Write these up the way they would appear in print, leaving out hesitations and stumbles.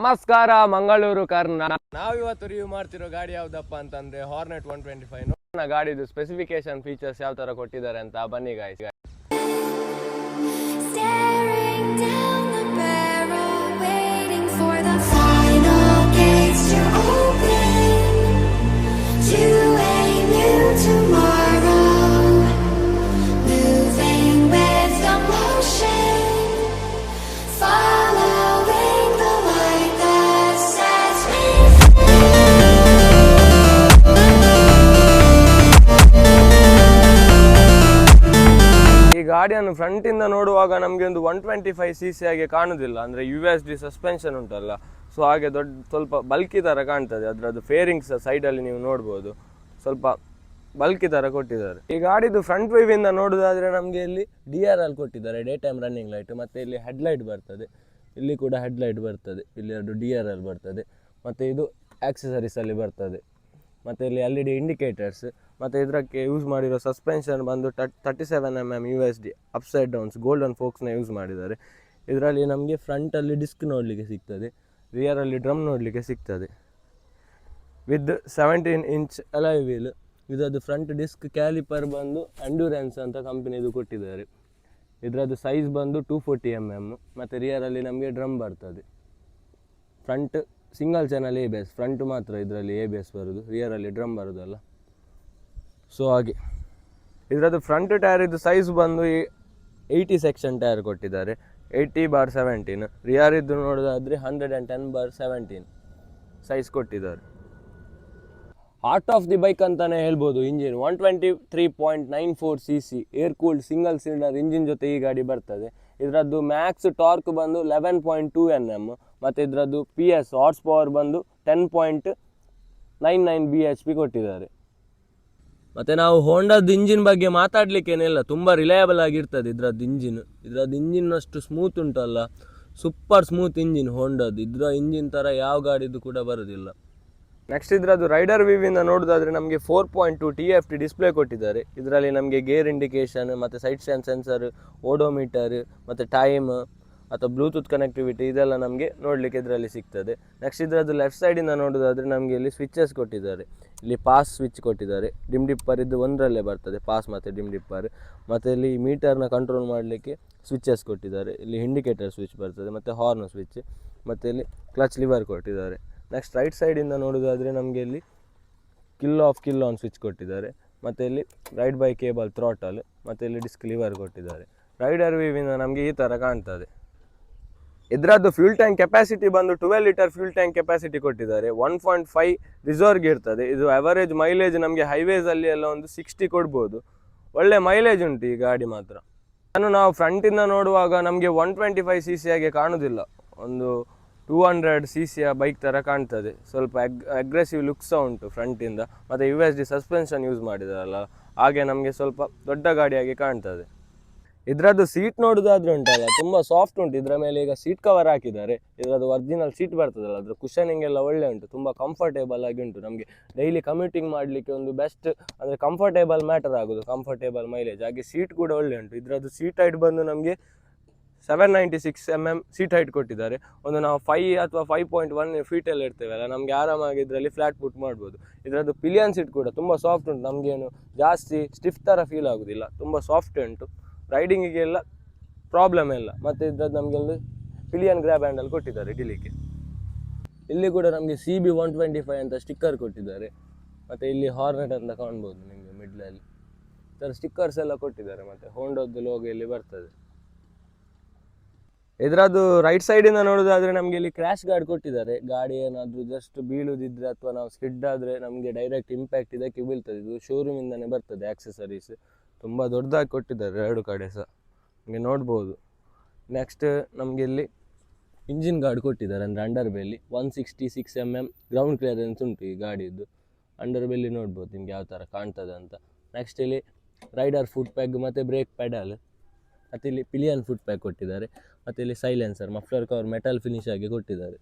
ನಮಸ್ಕಾರ ಮಂಗಳೂರು ನಾವಿವತ್ತು ರಿವ್ಯೂ ಮಾಡ್ತಿರೋ ಗಾಡಿ ಯಾವ್ದಪ್ಪ ಅಂತಂದ್ರೆ ಹಾರ್ನೆಟ್ 125 ಗಾಡಿದು ಸ್ಪೆಸಿಫಿಕೇಶನ್ ಫೀಚರ್ಸ್ ಯಾವ ತರ ಕೊಟ್ಟಿದ್ದಾರೆ ಅಂತ ಬನ್ನಿ ಗಾಯ್ಸ್. ಗಾಡಿಯನ್ನು ಫ್ರಂಟ್ ಇಂದ ನೋಡುವಾಗ ನಮಗೆ ಒಂದು 125cc ಆಗಿ ಕಾಣುದಿಲ್ಲ, ಅಂದ್ರೆ USD ಸಸ್ಪೆನ್ಷನ್ ಉಂಟಲ್ಲ, ಸೊ ಹಾಗೆ ದೊಡ್ಡ ಸ್ವಲ್ಪ ಬಲ್ಕಿ ತರ ಕಾಣ್ತದೆ. ಅದರದ್ದು ಫೇರಿಂಗ್ಸ್ ಸೈಡ್ ಅಲ್ಲಿ ನೀವು ನೋಡ್ಬೋದು, ಸ್ವಲ್ಪ ಬಲ್ಕಿ ತರ ಕೊಟ್ಟಿದ್ದಾರೆ. ಈ ಗಾಡಿದು ಫ್ರಂಟ್ ವ್ಯೂ ಇಂದ ನೋಡುದಾದ್ರೆ ನಮಗೆ ಇಲ್ಲಿ DRL ಕೊಟ್ಟಿದ್ದಾರೆ, ಡೇ ಟೈಮ್ ರನ್ನಿಂಗ್ ಲೈಟ್. ಮತ್ತೆ ಇಲ್ಲಿ ಹೆಡ್ಲೈಟ್ ಬರ್ತದೆ, ಇಲ್ಲಿ ಕೂಡ ಹೆಡ್ಲೈಟ್ ಬರ್ತದೆ, ಇಲ್ಲಿ ಎರಡು DRL ಬರ್ತದೆ. ಮತ್ತೆ ಇದು ಆಕ್ಸೆಸರೀಸ್ ಅಲ್ಲಿ ಬರ್ತದೆ. ಮತ್ತು ಇಲ್ಲಿ LED ಇಂಡಿಕೇಟರ್ಸ್. ಮತ್ತು ಇದಕ್ಕೆ ಯೂಸ್ ಮಾಡಿರೋ ಸಸ್ಪೆನ್ಷನ್ ಬಂದು 37mm USD upside downs golden ಫೋಕ್ಸ್ನ ಯೂಸ್ ಮಾಡಿದ್ದಾರೆ. ಇದರಲ್ಲಿ ನಮಗೆ ಫ್ರಂಟಲ್ಲಿ ಡಿಸ್ಕ್ ನೋಡಲಿಕ್ಕೆ ಸಿಗ್ತದೆ, ರಿಯರಲ್ಲಿ ಡ್ರಮ್ ನೋಡಲಿಕ್ಕೆ ಸಿಗ್ತದೆ. With 17 inch alloy wheel. ಇದರದ್ದು ಫ್ರಂಟ್ ಡಿಸ್ಕ್ ಕ್ಯಾಲಿಪರ್ ಬಂದು ಎಂಡ್ಯೂರೆನ್ಸ್ ಅಂತ ಕಂಪನಿದು ಕೊಟ್ಟಿದ್ದಾರೆ. ಇದರದ್ದು ಸೈಜ್ ಬಂದು 240mm. ಮತ್ತು ರಿಯರಲ್ಲಿ ನಮಗೆ ಡ್ರಮ್ ಬರ್ತದೆ. Front single channel ABS, front ಮಾತ್ರ ಇದರಲ್ಲಿ ABS ಬರೋದು, ರಿಯರಲ್ಲಿ ಡ್ರಮ್ ಬರೋದಲ್ಲ. ಸೊ ಹಾಗೆ ಇದರದ್ದು ಫ್ರಂಟ್ ಟೈರ್ ಇದು ಸೈಜ್ ಬಂದು 80 ಸೆಕ್ಷನ್ ಟೈರ್ ಕೊಟ್ಟಿದ್ದಾರೆ, 80/17. ರಿಯರ್ ಇದ್ದು ನೋಡೋದಾದರೆ 110/17 ಸೈಜ್ ಕೊಟ್ಟಿದ್ದಾರೆ. ಹಾರ್ಟ್ ಆಫ್ ದಿ ಬೈಕ್ ಅಂತಾನೆ ಹೇಳ್ಬೋದು. Engine 123.94cc air cooled single cylinder engine ಜೊತೆ ಈ ಗಾಡಿ ಬರ್ತದೆ. ಇದರದ್ದು ಮ್ಯಾಕ್ಸ್ ಟಾರ್ಕ್ ಬಂದು 11.2 Nm. ಮತ್ತು ಇದರದ್ದು PS ಹಾರ್ಸ್ ಪವರ್ ಬಂದು 10.99 bhp ಕೊಟ್ಟಿದ್ದಾರೆ. ಮತ್ತು ನಾವು ಹೋಂಡಾದ ಇಂಜಿನ್ ಬಗ್ಗೆ ಮಾತಾಡಲಿಕ್ಕೇನಿಲ್ಲ, ತುಂಬ ರಿಲಯಬಲ್ ಆಗಿರ್ತದೆ ಇದರದ್ದು ಇಂಜಿನ್ ಅಷ್ಟು ಸ್ಮೂತ್ ಉಂಟಲ್ಲ, ಸೂಪರ್ ಸ್ಮೂತ್ ಇಂಜಿನ್ ಹೋಂಡಾದು. ಇದರ ಇಂಜಿನ್ ಥರ ಯಾವ ಗಾಡಿದು ಕೂಡ ಬರೋದಿಲ್ಲ. ನೆಕ್ಸ್ಟ್ ಇದರದ್ದು ರೈಡರ್ ವ್ಯೂವಿಂದ ನೋಡೋದಾದರೆ ನಮಗೆ 4.2 TFT ಡಿಸ್ಪ್ಲೇ ಕೊಟ್ಟಿದ್ದಾರೆ. ಇದರಲ್ಲಿ ನಮಗೆ ಗೇರ್ ಇಂಡಿಕೇಷನ್ ಮತ್ತು ಸೈಡ್ ಸ್ಟ್ಯಾಂಡ್ ಸೆನ್ಸರ್, ಓಡೋಮೀಟರ್ ಮತ್ತು ಟೈಮ್ ಅಥವಾ ಬ್ಲೂಟೂತ್ ಕನೆಕ್ಟಿವಿಟಿ ಇದೆಲ್ಲ ನಮಗೆ ನೋಡಲಿಕ್ಕೆ ಇದರಲ್ಲಿ ಸಿಗ್ತದೆ. ನೆಕ್ಸ್ಟ್ ಇದರದ್ದು ಲೆಫ್ಟ್ ಸೈಡಿಂದ ನೋಡೋದಾದರೆ ನಮಗೆ ಇಲ್ಲಿ ಸ್ವಿಚಸ್ ಕೊಟ್ಟಿದ್ದಾರೆ. ಇಲ್ಲಿ ಪಾಸ್ ಸ್ವಿಚ್ ಕೊಟ್ಟಿದ್ದಾರೆ, ಡಿಮ್ ಡಿಪ್ಪರ್ ಇದು ಒಂದರಲ್ಲೇ ಬರ್ತದೆ, ಪಾಸ್ ಮತ್ತು ಡಿಮ್ ಡಿಪ್ಪರ್. ಮತ್ತು ಇಲ್ಲಿ ಮೀಟರ್ನ ಕಂಟ್ರೋಲ್ ಮಾಡಲಿಕ್ಕೆ ಸ್ವಿಚಸ್ ಕೊಟ್ಟಿದ್ದಾರೆ. ಇಲ್ಲಿ ಇಂಡಿಕೇಟರ್ ಸ್ವಿಚ್ ಬರ್ತದೆ ಮತ್ತು ಹಾರ್ನ್ ಸ್ವಿಚ್, ಮತ್ತು ಇಲ್ಲಿ ಕ್ಲಚ್ ಲಿವರ್ ಕೊಟ್ಟಿದ್ದಾರೆ. ನೆಕ್ಸ್ಟ್ ರೈಟ್ ಸೈಡಿಂದ ನೋಡೋದಾದರೆ ನಮಗೆ ಇಲ್ಲಿ ಕಿಲ್ ಆನ್ ಸ್ವಿಚ್ ಕೊಟ್ಟಿದ್ದಾರೆ. ಮತ್ತು ಇಲ್ಲಿ ರೈಡ್ ಬೈ ಕೇಬಲ್ ಥ್ರಾಟಲ್, ಮತ್ತು ಇಲ್ಲಿ ಡಿಸ್ಕ್ ಲಿವರ್ ಕೊಟ್ಟಿದ್ದಾರೆ. ರೈಡರ್ ವ್ಯೂವಿಂದ ನಮಗೆ ಈ ಥರ ಕಾಣ್ತದೆ. ಇದರದ್ದು ಫ್ಯೂಲ್ ಟ್ಯಾಂಕ್ ಕೆಪಾಸಿಟಿ ಬಂದು 12 ಲೀಟರ್ ಫ್ಯೂಲ್ ಟ್ಯಾಂಕ್ ಕೆಪಾಸಿಟಿ ಕೊಟ್ಟಿದ್ದಾರೆ. 1.5 ರಿಸರ್ವ್ಗೆ ಇರ್ತದೆ. ಇದು ಅವರೇಜ್ ಮೈಲೇಜ್ ನಮಗೆ ಹೈವೇಸಲ್ಲಿ ಎಲ್ಲ ಒಂದು 60 ಕೊಡ್ಬೋದು. ಒಳ್ಳೆ ಮೈಲೇಜ್ ಉಂಟು ಈ ಗಾಡಿ ಮಾತ್ರ. ನಾವು ಫ್ರಂಟಿಂದ ನೋಡುವಾಗ ನಮಗೆ 125cc ಆಗಿ ಕಾಣುವುದಿಲ್ಲ, ಒಂದು 200cc ಬೈಕ್ ಥರ ಕಾಣ್ತದೆ. ಸ್ವಲ್ಪ ಅಗ್ರೆಸಿವ್ ಲುಕ್ಸ್ ಉಂಟು ಫ್ರಂಟಿಂದ. ಮತ್ತು USD ಸಸ್ಪೆನ್ಷನ್ ಯೂಸ್ ಮಾಡಿದಾರಲ್ಲ, ಹಾಗೆ ನಮಗೆ ಸ್ವಲ್ಪ ದೊಡ್ಡ ಗಾಡಿಯಾಗಿ ಕಾಣ್ತದೆ. ಇದರದ್ದು ಸೀಟ್ ನೋಡೋದಾದ್ರೆ ಉಂಟಲ್ಲ, ತುಂಬ ಸಾಫ್ಟ್ ಉಂಟು. ಇದರ ಮೇಲೆ ಈಗ ಸೀಟ್ ಕವರ್ ಹಾಕಿದ್ದಾರೆ. ಇದರದ್ದು ಒರಿಜಿನಲ್ ಸೀಟ್ ಬರ್ತದಲ್ಲ, ಅದರ ಕುಷನಿಂಗ್ ಎಲ್ಲ ಒಳ್ಳೆ ಉಂಟು, ತುಂಬ ಕಂಫರ್ಟೇಬಲ್ ಆಗಿ ಉಂಟು. ನಮಗೆ ಡೈಲಿ ಕಮ್ಯೂಟಿಂಗ್ ಮಾಡಲಿಕ್ಕೆ ಒಂದು ಬೆಸ್ಟ್, ಅಂದರೆ ಕಂಫರ್ಟೇಬಲ್ ಮ್ಯಾಟರ್ ಆಗೋದು, ಕಂಫರ್ಟೇಬಲ್ ಮೈಲೇಜ್. ಹಾಗೆ ಸೀಟ್ ಕೂಡ ಒಳ್ಳೆ ಉಂಟು. ಇದರದ್ದು ಸೀಟ್ ಹೈಟ್ ಬಂದು ನಮಗೆ 796mm ಸೀಟ್ ಹೈಟ್ ಕೊಟ್ಟಿದ್ದಾರೆ. ಒಂದು ನಾವು 5 ಅಥವಾ 5.1 ಫೀಟಲ್ಲಿ ಇರ್ತೇವಲ್ಲ, ನಮಗೆ ಆರಾಮಾಗಿ ಇದರಲ್ಲಿ ಫ್ಲ್ಯಾಟ್ ಪುಟ್ ಮಾಡ್ಬೋದು. ಇದರದ್ದು ಪಿಲಿಯನ್ ಸೀಟ್ ಕೂಡ ತುಂಬ ಸಾಫ್ಟ್ ಉಂಟು, ನಮಗೇನು ಜಾಸ್ತಿ ಸ್ಟಿಫ್ ಥರ ಫೀಲ್ ಆಗೋದಿಲ್ಲ, ತುಂಬ ಸಾಫ್ಟ್ ಉಂಟು. ರೈಡಿಂಗಿಗೆಲ್ಲ ಪ್ರಾಬ್ಲಮ್ ಇಲ್ಲ. ಮತ್ತು ಇದ್ರದ್ದು ನಮಗೆಲ್ಲ ಪಿಲಿಯನ್ ಗ್ರ್ಯಾಬ್ ಹ್ಯಾಂಡಲ್ ಕೊಟ್ಟಿದ್ದಾರೆ ಡಿಲಿಕ್ಕೆ. ಇಲ್ಲಿ ಕೂಡ ನಮಗೆ CB 125 ಅಂತ ಸ್ಟಿಕ್ಕರ್ ಕೊಟ್ಟಿದ್ದಾರೆ. ಮತ್ತು ಇಲ್ಲಿ ಹಾರ್ನೆಟ್ ಅಂತ ಕಾಣ್ಬೋದು ನಿಮಗೆ ಮಿಡ್ಲಲ್ಲಿ. ಈ ಥರ ಸ್ಟಿಕ್ಕರ್ಸ್ ಎಲ್ಲ ಕೊಟ್ಟಿದ್ದಾರೆ. ಮತ್ತು ಹೋಂಡಾದ್ದು ಲೋಗೋ ಇಲ್ಲಿ ಬರ್ತದೆ. ಇದರದ್ದು ರೈಟ್ ಸೈಡಿಂದ ನೋಡೋದಾದರೆ ನಮಗೆ ಇಲ್ಲಿ ಕ್ರ್ಯಾಶ್ ಗಾರ್ಡ್ ಕೊಟ್ಟಿದ್ದಾರೆ. ಗಾಡಿ ಏನಾದರೂ ಜಸ್ಟ್ ಬೀಳುದಿದ್ರೆ ಅಥವಾ ನಾವು ಸ್ಕಿಡ್ ಆದರೆ ನಮಗೆ ಡೈರೆಕ್ಟ್ ಇಂಪ್ಯಾಕ್ಟ್ ಇದಕ್ಕೆ ಬೀಳ್ತದೆ. ಇದು ಶೋರೂಮಿಂದನೇ ಬರ್ತದೆ ಆಕ್ಸೆಸರೀಸ್. ತುಂಬ ದೊಡ್ಡದಾಗಿ ಕೊಟ್ಟಿದ್ದಾರೆ ಎರಡು ಕಡೆ ಸಹ, ನಿಮಗೆ ನೋಡ್ಬೋದು. ನೆಕ್ಸ್ಟ್ ನಮಗೆ ಇಲ್ಲಿ ಇಂಜಿನ್ ಗಾರ್ಡ್ ಕೊಟ್ಟಿದ್ದಾರೆ, ಅಂದರೆ under belly 166mm ground clearance ಉಂಟು ಈ ಗಾಡಿದ್ದು. ಅಂಡರ್ ಬೆಲ್ಲಿ ನೋಡ್ಬೋದು ನಿಮ್ಗೆ ಯಾವ ಥರ ಕಾಣ್ತದೆ ಅಂತ. ನೆಕ್ಸ್ಟ್ ಇಲ್ಲಿ ರೈಡರ್ ಫುಟ್ ಪ್ಯಾಗ್ ಮತ್ತು ಬ್ರೇಕ್ ಪೆಡಲ್, ಮತ್ತು ಇಲ್ಲಿ ಪಿಲಿಯನ್ ಫುಟ್ ಪ್ಯಾಗ್ ಕೊಟ್ಟಿದ್ದಾರೆ. ಮತ್ತು ಇಲ್ಲಿ silencer, muffler cover metal finish ಆಗಿ ಕೊಟ್ಟಿದ್ದಾರೆ.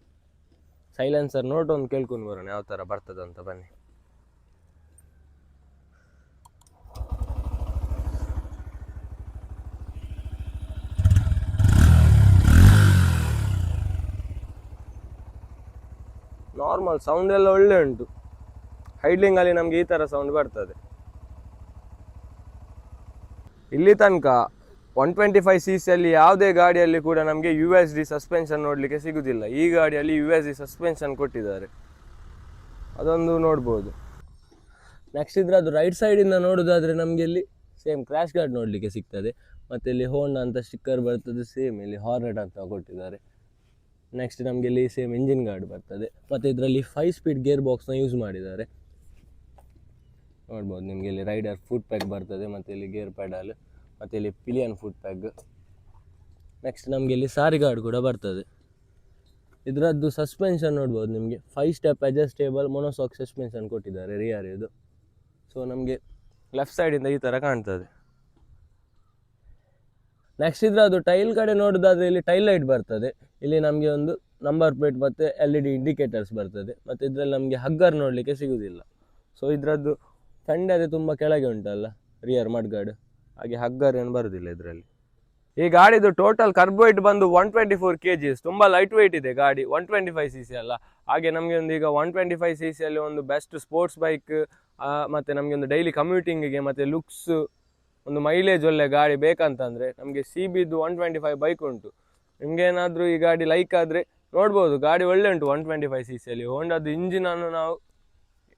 ಸೈಲೆನ್ಸರ್ ನೋಟೊಂದು ಕೇಳ್ಕೊಂಡು ಬರೋಣ ಯಾವ ಥರ ಬರ್ತದಂತ, ಬನ್ನಿ. ನಾರ್ಮಲ್ ಸೌಂಡ್ ಎಲ್ಲ ಒಳ್ಳೆ ಉಂಟು. ಹೈಡ್ಲಿಂಗಲ್ಲಿ ನಮಗೆ ಈ ಥರ ಸೌಂಡ್ ಬರ್ತದೆ. ಇಲ್ಲಿ ತನಕ 125cc ಅಲ್ಲಿ ಯಾವುದೇ ಗಾಡಿಯಲ್ಲಿ ಕೂಡ ನಮಗೆ USD ಸಸ್ಪೆನ್ಷನ್ ನೋಡಲಿಕ್ಕೆ ಸಿಗುವುದಿಲ್ಲ. ಈ ಗಾಡಿಯಲ್ಲಿ USD ಸಸ್ಪೆನ್ಷನ್ ಕೊಟ್ಟಿದ್ದಾರೆ, ಅದೊಂದು ನೋಡ್ಬೋದು. ನೆಕ್ಸ್ಟ್ ಇದ್ರದ್ದು ರೈಟ್ ಸೈಡಿಂದ ನೋಡೋದಾದರೆ ನಮಗೆ ಇಲ್ಲಿ ಸೇಮ್ ಕ್ರ್ಯಾಶ್ ಗಾರ್ಡ್ ನೋಡಲಿಕ್ಕೆ ಸಿಗ್ತದೆ. ಮತ್ತು ಇಲ್ಲಿ ಹೋಂಡಾ ಅಂತ ಸ್ಟಿಕ್ಕರ್ ಬರ್ತದೆ, ಸೇಮ್ ಇಲ್ಲಿ ಹಾರ್ನೆಟ್ ಅಂತ ಕೊಟ್ಟಿದ್ದಾರೆ. ನೆಕ್ಸ್ಟ್ ನಮಗೆ ಇಲ್ಲಿ ಸೇಮ್ ಇಂಜಿನ್ ಗಾರ್ಡ್ ಬರ್ತದೆ. ಮತ್ತು ಇದರಲ್ಲಿ 5 ಸ್ಪೀಡ್ ಗೇರ್ ಬಾಕ್ಸ್ನ ಯೂಸ್ ಮಾಡಿದ್ದಾರೆ, ನೋಡ್ಬೋದು. ನಿಮಗೆ ಇಲ್ಲಿ ರೈಡರ್ ಫುಟ್ ಪ್ಯಾಕ್ ಬರ್ತದೆ, ಮತ್ತು ಇಲ್ಲಿ ಗೇರ್ ಪೆಡಲ್, ಮತ್ತು ಇಲ್ಲಿ ಪಿಲಿಯನ್ ಫುಟ್ ಪ್ಯಾಕ್. ನೆಕ್ಸ್ಟ್ ನಮಗೆ ಇಲ್ಲಿ ಸಾರಿ ಗಾರ್ಡ್ ಕೂಡ ಬರ್ತದೆ. ಇದರದ್ದು ಸಸ್ಪೆನ್ಷನ್ ನೋಡ್ಬೋದು, ನಿಮಗೆ 5 ಸ್ಟೆಪ್ ಅಡ್ಜಸ್ಟೇಬಲ್ ಮೊನೋಸಾಕ್ ಸಸ್ಪೆನ್ಷನ್ ಕೊಟ್ಟಿದ್ದಾರೆ ರಿಯರ್ ಇದು. ಸೊ ನಮಗೆ ಲೆಫ್ಟ್ ಸೈಡಿಂದ ಈ ಥರ ಕಾಣ್ತದೆ. ನೆಕ್ಸ್ಟ್ ಇದ್ರದ್ದು ಟೈಲ್ ಕಡೆ ನೋಡೋದಾದರೆ ಇಲ್ಲಿ ಟೈಲ್ ಲೈಟ್ ಬರ್ತದೆ. ಇಲ್ಲಿ ನಮಗೆ ಒಂದು ನಂಬರ್ ಪ್ಲೇಟ್ ಮತ್ತು LED ಇಂಡಿಕೇಟರ್ಸ್ ಬರ್ತದೆ. ಮತ್ತು ಇದರಲ್ಲಿ ನಮಗೆ ಹಗ್ಗರ್ ನೋಡಲಿಕ್ಕೆ ಸಿಗೋದಿಲ್ಲ. ಸೊ ಇದರದ್ದು ಫೆಂಡರ್ ತುಂಬ ಕೆಳಗೆ ಉಂಟಲ್ಲ ರಿಯರ್ ಮಡ್ಗಾರ್ಡ್, ಹಾಗೆ ಹಗ್ಗರ್ ಏನು ಬರೋದಿಲ್ಲ ಇದರಲ್ಲಿ. ಈ ಗಾಡಿದು ಟೋಟಲ್ ಕರ್ಬ್ ವೆಯ್ಟ್ ಬಂದು 124 kgs, ತುಂಬ ಲೈಟ್ ವೆಯ್ಟ್ ಇದೆ ಗಾಡಿ. 125cc ಅಲ್ಲ. ಹಾಗೆ ನಮಗೆ ಒಂದು ಈಗ 125cc ಅಲ್ಲಿ ಒಂದು ಬೆಸ್ಟ್ ಸ್ಪೋರ್ಟ್ಸ್ ಬೈಕ್, ಮತ್ತು ನಮಗೆ ಒಂದು ಡೈಲಿ ಕಮ್ಯೂಟಿಂಗಿಗೆ ಮತ್ತು ಲುಕ್ಸ್, ಒಂದು ಮೈಲೇಜ್ ಒಳ್ಳೆ ಗಾಡಿ ಬೇಕಂತಂದರೆ ನಮಗೆ CBದು 125 ಬೈಕ್ ಉಂಟು. ನಿಮಗೇನಾದರೂ ಈ ಗಾಡಿ ಲೈಕ್ ಆದರೆ ನೋಡ್ಬೋದು, ಗಾಡಿ ಒಳ್ಳೆ ಉಂಟು 125cc ಅಲ್ಲಿ. ಹೋಂಡಾದು ಇಂಜಿನನ್ನು ನಾವು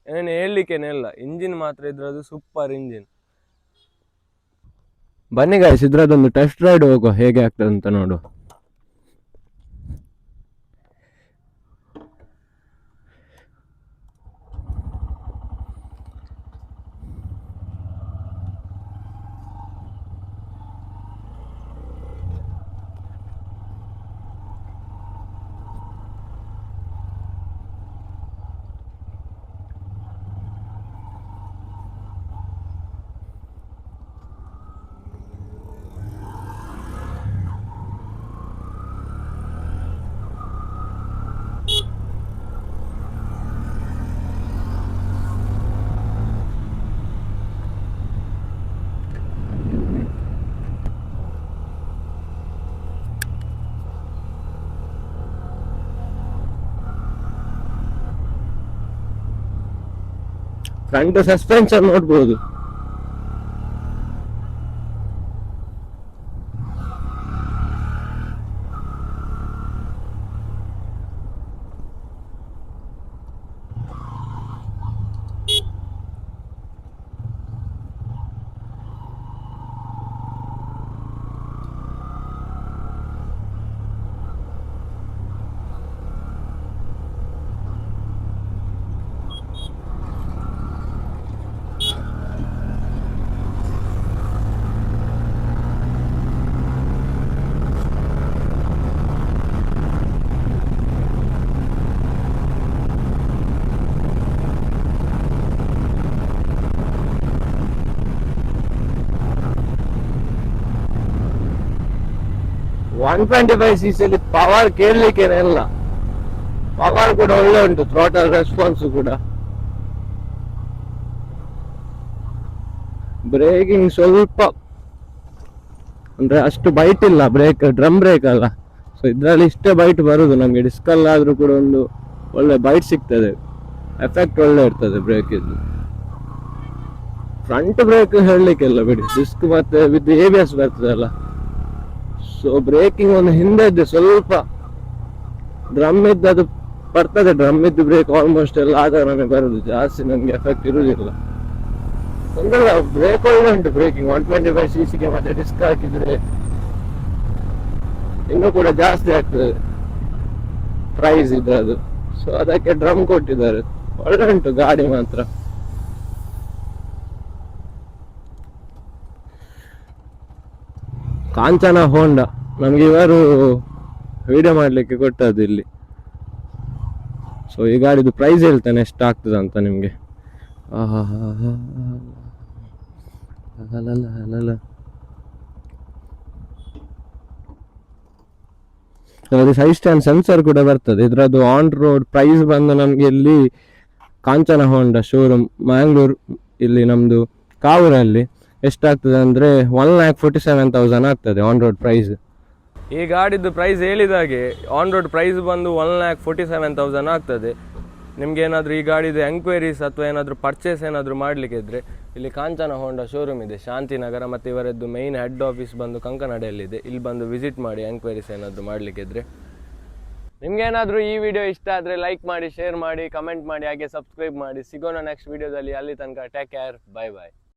ಏನು ಹೇಳಲಿಕ್ಕೇನೆ ಇಲ್ಲ, ಇಂಜಿನ್ ಮಾತ್ರ ಇದ್ರದ್ದು ಸೂಪರ್ ಇಂಜಿನ್. ಬನ್ನಿ ಗಾಯ್ಸ್, ಇದ್ರದ್ದೊಂದು ಟೆಸ್ಟ್ ರೈಡ್ ಹೋಗೋ, ಹೇಗೆ ಆಗ್ತದೆ ಅಂತ ನೋಡು. ಫ್ರಂಟ್ ಸಸ್ಪೆನ್ಷನ್ ನೋಡ್ಬೋದು. ಒನ್ 125cc ಅಲ್ಲಿ ಪವರ್ ಕೇಳಲಿಕ್ಕೇನೆ ಇಲ್ಲ, ಪವರ್ ಕೂಡ ಒಳ್ಳೆ ಉಂಟು, ಥ್ರಾಟಲ್ ರೆಸ್ಪಾನ್ಸ್ ಕೂಡ. ಬ್ರೇಕಿಂಗ್ ಸ್ವಲ್ಪ ಅಂದ್ರೆ ಅಷ್ಟು ಬೈಟ್ ಇಲ್ಲ, ಬ್ರೇಕ್ ಡ್ರಮ್ ಬ್ರೇಕ್ ಅಲ್ಲ. ಸೊ ಇದರಲ್ಲಿ ಇಷ್ಟೇ ಬೈಟ್ ಬರುದು ನಮಗೆ. ಡಿಸ್ಕಲ್ ಆದ್ರೂ ಕೂಡ ಒಂದು ಒಳ್ಳೆ ಬೈಟ್ ಸಿಗ್ತದೆ, ಎಫೆಕ್ಟ್ ಒಳ್ಳೆ ಇರ್ತದೆ ಬ್ರೇಕ್ ಇದ್ದು. ಫ್ರಂಟ್ ಬ್ರೇಕ್ ಹೇಳಲಿಕ್ಕೆಲ್ಲ ಬಿಡಿ, ಡಿಸ್ಕ್ ಮತ್ತೆ ವಿತ್ ABS ಬರ್ತದಲ್ಲ. ಸೊ ಬ್ರೇಕಿಂಗ್ ಒಂದು ಹಿಂದೆ ಇದ್ದೆ ಸ್ವಲ್ಪ, ಡ್ರಮ್ ಇದ್ದು ಅದು ಬರ್ತದೆ, ಡ್ರಮ್ ಇದ್ದು ಬ್ರೇಕ್ ಆಲ್ಮೋಸ್ಟ್ ಎಲ್ಲ ಆಗ ನಮಗೆ ಬರುದು, ಜಾಸ್ತಿ ನಮ್ಗೆ ಎಫೆಕ್ಟ್ ಇರುವುದಿಲ್ಲ. ಒಂದಲ್ಲ ಬ್ರೇಕ್ ಒಳ್ಳೆ ಉಂಟು, ಬ್ರೇಕಿಂಗ್ 125cc ಮತ್ತೆ ಡಿಸ್ಕ್ ಹಾಕಿದ್ರೆ ಇನ್ನೂ ಕೂಡ ಜಾಸ್ತಿ ಆಗ್ತದೆ ಪ್ರೈಸ್ ಇದ್ರದ್ದು. ಸೊ ಅದಕ್ಕೆ ಡ್ರಮ್ ಕೊಟ್ಟಿದ್ದಾರೆ, ಒಳ್ಳೆ ಉಂಟು ಗಾಡಿ ಮಾತ್ರ. ಕಾಂಚನ ಹೋಂಡಾ ನಮ್ಗೆ ಇವರು ವಿಡಿಯೋ ಮಾಡ್ಲಿಕ್ಕೆ ಕೊಟ್ಟದ್ದು ಇಲ್ಲಿ. ಸೊ ಈ ಗಾಡಿದು ಪ್ರೈಸ್ ಹೇಳ್ತಾನೆ ಎಷ್ಟು ಆಗ್ತದೆ ಅಂತ ನಿಮ್ಗೆ. ಸೈಡ್ ಸ್ಟ್ಯಾಂಡ್ ಸೆನ್ಸರ್ ಕೂಡ ಬರ್ತದೆ. ಇದ್ರದ್ದು ಆನ್ ರೋಡ್ ಪ್ರೈಸ್ ಬಂದು ನಮ್ಗೆ ಇಲ್ಲಿ ಕಾಂಚನ ಹೋಂಡಾ ಶೋರೂಮ್ ಮ್ಯಾಂಗ್ಳೂರ್ ಇಲ್ಲಿ ನಮ್ದು ಕಾವೂರಲ್ಲಿ ಎಷ್ಟಾಗ್ತದೆ ಅಂದರೆ 1,47,000 ಆಗ್ತದೆ ಆನ್ ರೋಡ್ ಪ್ರೈಸ್. ಈ ಗಾಡಿದ್ದು ಪ್ರೈಸ್ ಹೇಳಿದಾಗೆ ಆನ್ ರೋಡ್ ಪ್ರೈಸ್ ಬಂದು 1,47,000 ಆಗ್ತದೆ. ನಿಮ್ಗೆ ಏನಾದರೂ ಈ ಗಾಡಿದು ಎಂಕ್ವೈರೀಸ್ ಅಥವಾ ಏನಾದರೂ ಪರ್ಚೇಸ್ ಏನಾದರೂ ಮಾಡಲಿಕ್ಕೆ ಇದ್ದರೆ ಇಲ್ಲಿ ಕಾಂಚನ ಹೋಂಡಾ ಶೋರೂಮ್ ಇದೆ ಶಾಂತಿನಗರ, ಮತ್ತು ಇವರದ್ದು ಮೈನ್ ಹೆಡ್ ಆಫೀಸ್ ಬಂದು ಕಂಕನಾಡಿಯಲ್ಲಿದೆ. ಇಲ್ಲಿ ಬಂದು ವಿಸಿಟ್ ಮಾಡಿ ಎಂಕ್ವೈರೀಸ್ ಏನಾದರೂ ಮಾಡಲಿಕ್ಕಿದ್ರೆ. ನಿಮ್ಗೆ ಏನಾದರೂ ಈ ವಿಡಿಯೋ ಇಷ್ಟ ಆದರೆ ಲೈಕ್ ಮಾಡಿ, ಶೇರ್ ಮಾಡಿ, ಕಮೆಂಟ್ ಮಾಡಿ, ಹಾಗೆ ಸಬ್ಸ್ಕ್ರೈಬ್ ಮಾಡಿ. ಸಿಗೋಣ ನೆಕ್ಸ್ಟ್ ವಿಡಿಯೋದಲ್ಲಿ. ಅಲ್ಲಿ ತನಕ ಟೇಕ್ ಕೇರ್, ಬೈ ಬಾಯ್.